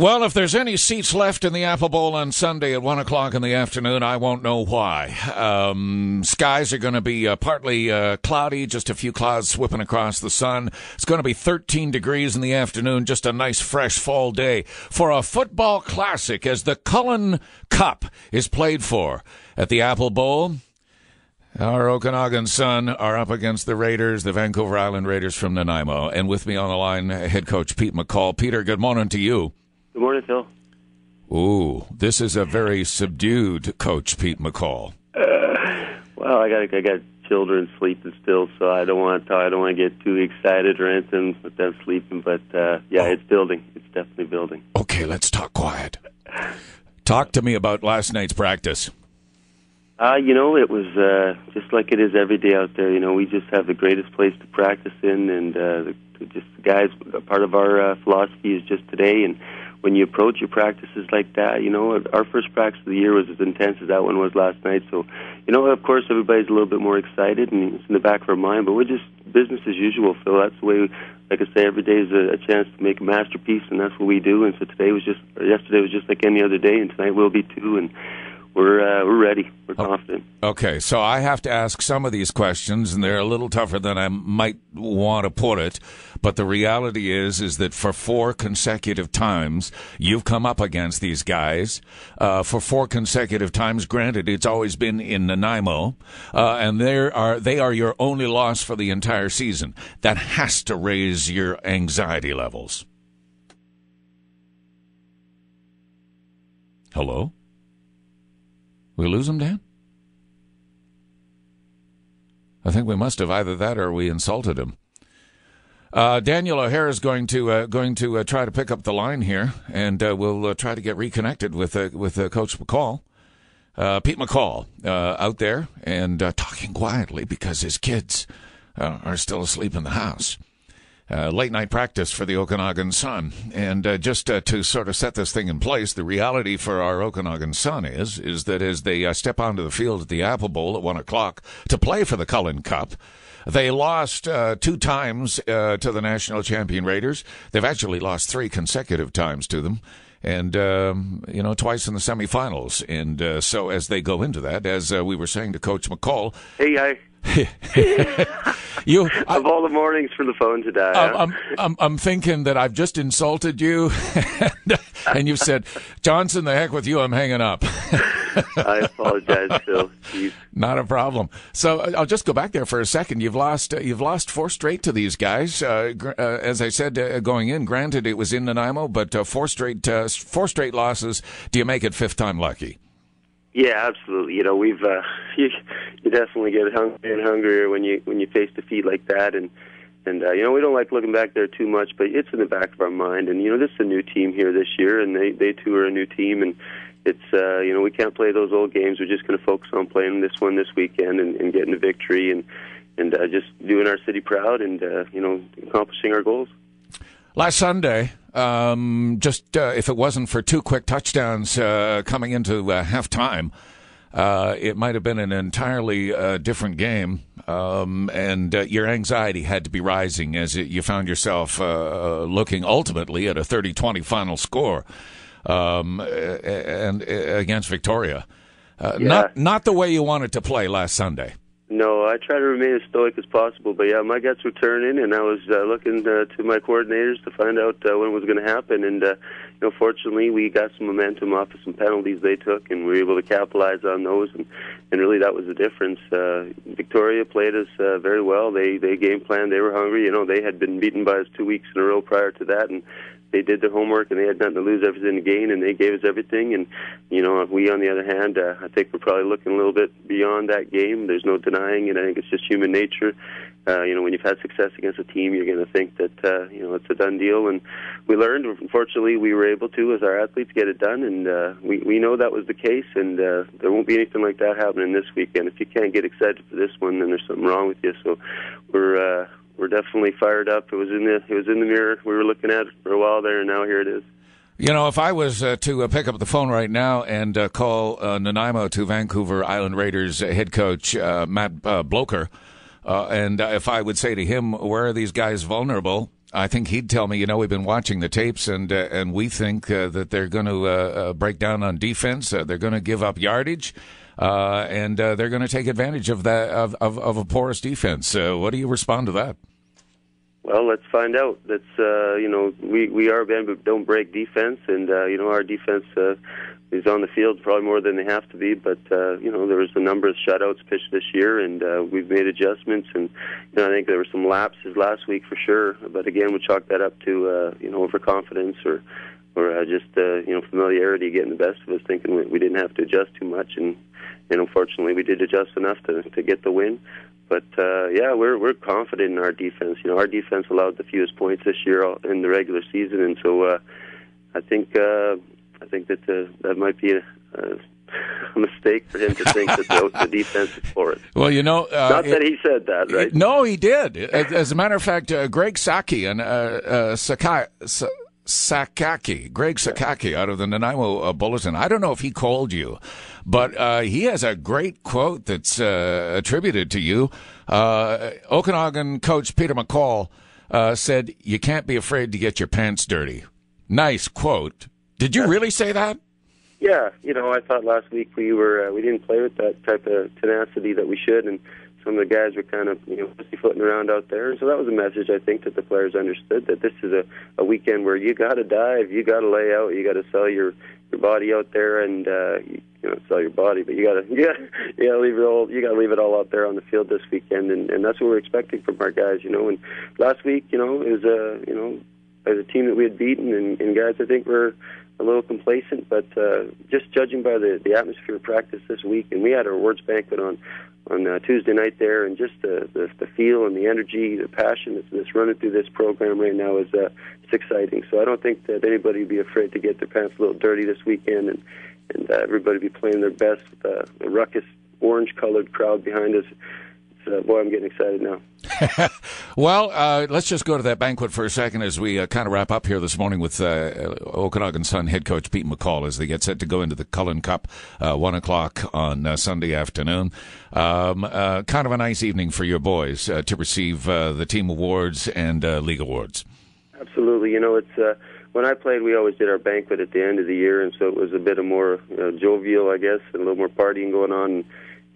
Well, if there's any seats left in the Apple Bowl on Sunday at 1 o'clock in the afternoon, I won't know why. Skies are going to be partly cloudy, just a few clouds whipping across the sun. It's going to be 13 degrees in the afternoon, just a nice fresh fall day for a football classic as the Cullen Cup is played for at the Apple Bowl. Our Okanagan Sun are up against the Raiders, the Vancouver Island Raiders from Nanaimo. And with me on the line, head coach Pete McCall. Peter, good morning to you. Good morning, Phil. Ooh, this is a very subdued Coach Pete McCall. Well, I got children sleeping still, so I don't want to get too excited or anything with them sleeping. But It's building. It's definitely building. Okay, let's talk quiet. Talk to me about last night's practice. It was just like it is every day out there. We just have the greatest place to practice in, and the guys. Part of our philosophy is just today and. When you approach your practices like that, our first practice of the year was as intense as that one was last night. So, of course, everybody's a little bit more excited, and it's in the back of our mind. But we're just business as usual, Phil. That's the way, like I say, every day is a chance to make a masterpiece, and that's what we do. And so yesterday was just like any other day, and tonight will be too. And we're ready. We're confident. Okay, so I have to ask some of these questions, and they're a little tougher than I might want to put it. But the reality is that for 4 consecutive times, you've come up against these guys. For 4 consecutive times, granted, it's always been in Nanaimo, and they are your only loss for the entire season. That has to raise your anxiety levels. Hello? We lose him, Dan? I think we must have either that or we insulted him. Daniel O'Hare is going to try to pick up the line here, and we'll try to get reconnected with Coach McCall, Pete McCall, out there and talking quietly because his kids are still asleep in the house. Late night practice for the Okanagan Sun. And just to sort of set this thing in place, the reality for our Okanagan Sun is that as they step onto the field at the Apple Bowl at 1 o'clock to play for the Cullen Cup, they lost 2 times to the national champion Raiders. They've actually lost 3 consecutive times to them. And, twice in the semifinals. And so as they go into that, as we were saying to Coach McCall... Hey, of all the mornings for the phone today. I'm thinking that I've just insulted you, and you've said, Johnson, the heck with you, I'm hanging up. I apologize, Phil. Not a problem. So I'll just go back there for a second. You've lost 4 straight to these guys. As I said, going in, granted it was in Nanaimo, but 4 straight losses. Do you make it 5th time lucky? Yeah, absolutely. We've you definitely get hungrier and hungrier when you face defeat like that, and we don't like looking back there too much, but it's in the back of our mind. And this is a new team here this year, and they too are a new team, and it's we can't play those old games. We're just going to focus on playing this one this weekend and getting a victory and just doing our city proud and accomplishing our goals. Last Sunday, if it wasn't for 2 quick touchdowns coming into halftime, it might have been an entirely different game, and your anxiety had to be rising as you found yourself looking ultimately at a 30-20 final score and against Victoria. Not the way you wanted to play last Sunday. No, I try to remain as stoic as possible, but my guts were turning, and I was looking to my coordinators to find out when it was going to happen, and fortunately we got some momentum off of some penalties they took, and we were able to capitalize on those, and really that was the difference. Victoria played us very well. They game planned. They were hungry. They had been beaten by us 2 weeks in a row prior to that, and they did their homework, and they had nothing to lose, everything to gain, and they gave us everything. And, we, on the other hand, I think we're probably looking a little bit beyond that game. There's no denying it. I think it's just human nature. When you've had success against a team, you're going to think that, it's a done deal. And we learned, unfortunately, we were able to, as our athletes, get it done. And we know that was the case, and there won't be anything like that happening this weekend. If you can't get excited for this one, then there's something wrong with you. So we're definitely fired up. It was in the mirror. We were looking at it for a while there, and now here it is. If I was to pick up the phone right now and call Nanaimo to Vancouver Island Raiders head coach Matt Blocher, and if I would say to him, where are these guys vulnerable? I think he'd tell me, we've been watching the tapes, and we think that they're going to break down on defense. They're going to give up yardage, and they're going to take advantage of that of a porous defense. What do you respond to that? Well, let's find out. That's we are a band but don't break defense, and our defense is on the field probably more than they have to be. But there was a number of shutouts pitched this year, and we've made adjustments. And I think there were some lapses last week for sure. But again, we chalk that up to overconfidence or just familiarity getting the best of us, thinking we didn't have to adjust too much. And unfortunately, we did adjust enough to get the win. But we're confident in our defense. Our defense allowed the fewest points this year in the regular season, and so I think that might be a mistake for him to think that the defense is for it. Well, not that he said that, right? No, he did. As a matter of fact, Greg Saki and Greg Sakaki out of the Nanaimo Bulletin. I don't know if he called you, but he has a great quote that's attributed to you. Okanagan coach Peter McCall said, "You can't be afraid to get your pants dirty." Nice quote. Did you really say that? Yeah, I thought last week we didn't play with that type of tenacity that we should, and some of the guys were kind of pussyfooting around out there. And so that was a message I think that the players understood, that this is a weekend where you got to dive, you got to lay out, you got to sell your body out there, and sell your body, but you got to leave it all out there on the field this weekend, and that's what we're expecting from our guys. And last week, it was a team that we had beaten, and guys I think were a little complacent, but just judging by the atmosphere of practice this week, and we had our awards banquet on Tuesday night there, and just the feel and the energy, the passion that's running through this program right now is it's exciting. So I don't think that anybody would be afraid to get their pants a little dirty this weekend, and everybody be playing their best with a ruckus orange-colored crowd behind us. Boy, I'm getting excited now. Well, let's just go to that banquet for a second as we kind of wrap up here this morning with Okanagan Sun head coach Pete McCall as they get set to go into the Cullen Cup, 1 o'clock on Sunday afternoon. Kind of a nice evening for your boys to receive the team awards and league awards. Absolutely. It's when I played, we always did our banquet at the end of the year, and so it was a bit of more jovial, I guess, and a little more partying going on.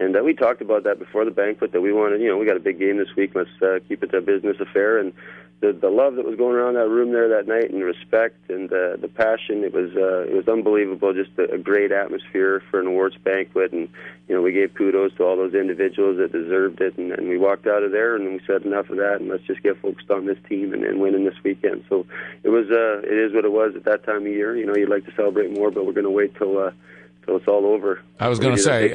And we talked about that before the banquet, that we wanted, we got a big game this week, let's keep it a business affair. And the love that was going around that room there that night, and the respect and the passion, it was unbelievable, just a great atmosphere for an awards banquet. And, we gave kudos to all those individuals that deserved it. And we walked out of there and we said enough of that, and let's just get focused on this team and winning this weekend. So it is what it was at that time of year. You'd like to celebrate more, but we're going to wait till it's all over. I was going to say,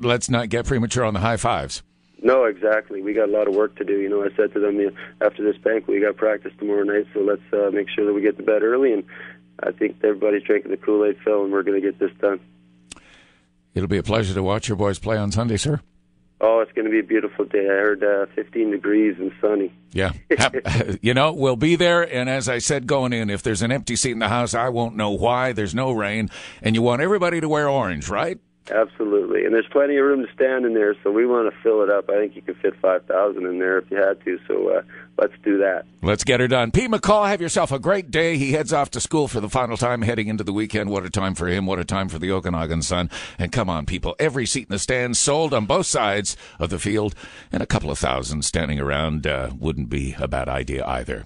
let's not get premature on the high fives. No, exactly. We got a lot of work to do. I said to them, after this banquet, we got practice tomorrow night, so let's make sure that we get to bed early. And I think everybody's drinking the Kool-Aid, Phil, and we're going to get this done. It'll be a pleasure to watch your boys play on Sunday, sir. Oh, it's going to be a beautiful day. I heard 15 degrees and sunny. Yeah. We'll be there, and as I said going in, if there's an empty seat in the house, I won't know why. There's no rain, and you want everybody to wear orange, right? Absolutely. And there's plenty of room to stand in there, so we want to fill it up. I think you could fit 5,000 in there if you had to, so let's do that. Let's get her done. Pete McCall, have yourself a great day. He heads off to school for the final time heading into the weekend. What a time for him. What a time for the Okanagan Sun. And come on, people, every seat in the stands sold on both sides of the field, and a couple of thousand standing around wouldn't be a bad idea either.